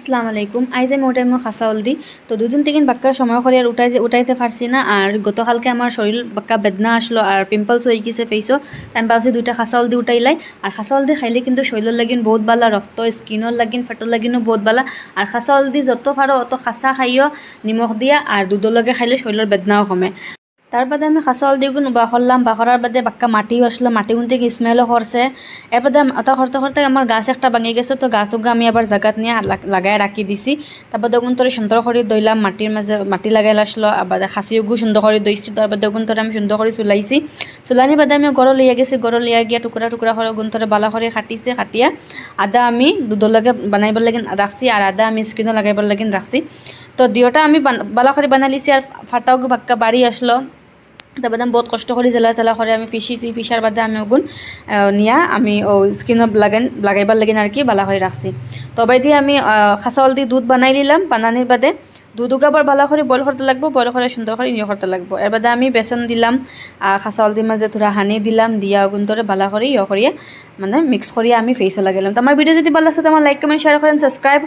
আসসালামু আলাইকুম। আইজ আমি ওটাই খাসা হলদি তো দুদিন থেকে বাক্কা সময় করে আর উঠাইতে পারছি না। আর গতকালকে আমার শরীর বাক্কা বেদনা আসলো আর পিম্পলস হয়ে গেছে ফেসও। আমি ভাবছি দুইটা খাসা হলদি উঠাইলাই। আর খাসা হলদি খাইলে কিন্তু শরীরের লাগিন বহুত ভালো, রক্ত স্কিনের লাগিন ফেটর লাগিনও বহুত ভালো। আর খাসা হলদি যত পারো অত খাসা খাইও নিমখ দিয়া আর দুধের লগে খাইলে শরীরের বেদনাও কমে। তার বাদে আমি খাসা হলদি গুণ বা করলাম, বা করার বাদে বাক্কা মাটিও আসলো, মাটি গুণ থেকে স্মেলও করছে। এরপরে ওটা করতে করতে আমার গাছ একটা ভাঙে গেছে, তো গাছকে আমি আবার জায়গাত নিয়ে লাগাই রাখি দিছি। তারপর দেখুন তোরে সুন্দর করে দইলাম, মাটির মাঝে মাটি লাগাই আসলো, আবার খাসিও সুন্দর করে দইছি। তারপর দেখুন তোরে আমি সুন্দর করে চুলাইছি। চুলানির বাদে আমি গড় লইয়া গেছি, গড় লইয়া গিয়া টুকরা টুকরা করে গুণ তোরে বালা করে কাটিছে। কাটিয়া আদা আমি দুধের লাগে বানাইবার লাগিন রাখছি, আর আদা আমি স্কিনও লাগাইবার লাগিন রাখছি। তো দিওটা আমি বালা করে বানাই লিছি, আর ফাটাও বাক্কা বাড়ি আসলো। তারপর আমি বহুত কষ্ট করে জেলা তেলা করে আমি ফিসিছি। ফিসার বাদে আমি ওগুন নিয়া আমি ও স্কিনত লাগাইবার লাগিন আর কি বালা করে রাখছি। তবে দিয়ে আমি খাসা হলদি দুধ বানাই দিলাম। বানানির বাদে দুধ আবার ভালো করে বয়েল করতে লাগবো, বয়েল করে সুন্দর করে ইয়ে করতে লাগবো। এর বাদে আমি বেসন দিলাম, খাসা হলদির মাঝে থোড়া হানি দিলাম, দিয়া ওগুন ধরে ভালো করে ইয়ে করিয়ে মানে মিক্স করিয়ে আমি ফেসও লাগাইলাম। তো আমার ভিডিও যদি ভালো লাগছে তো আমার লাইক কমেন্ট শেয়ার করেন, সাবস্ক্রাইব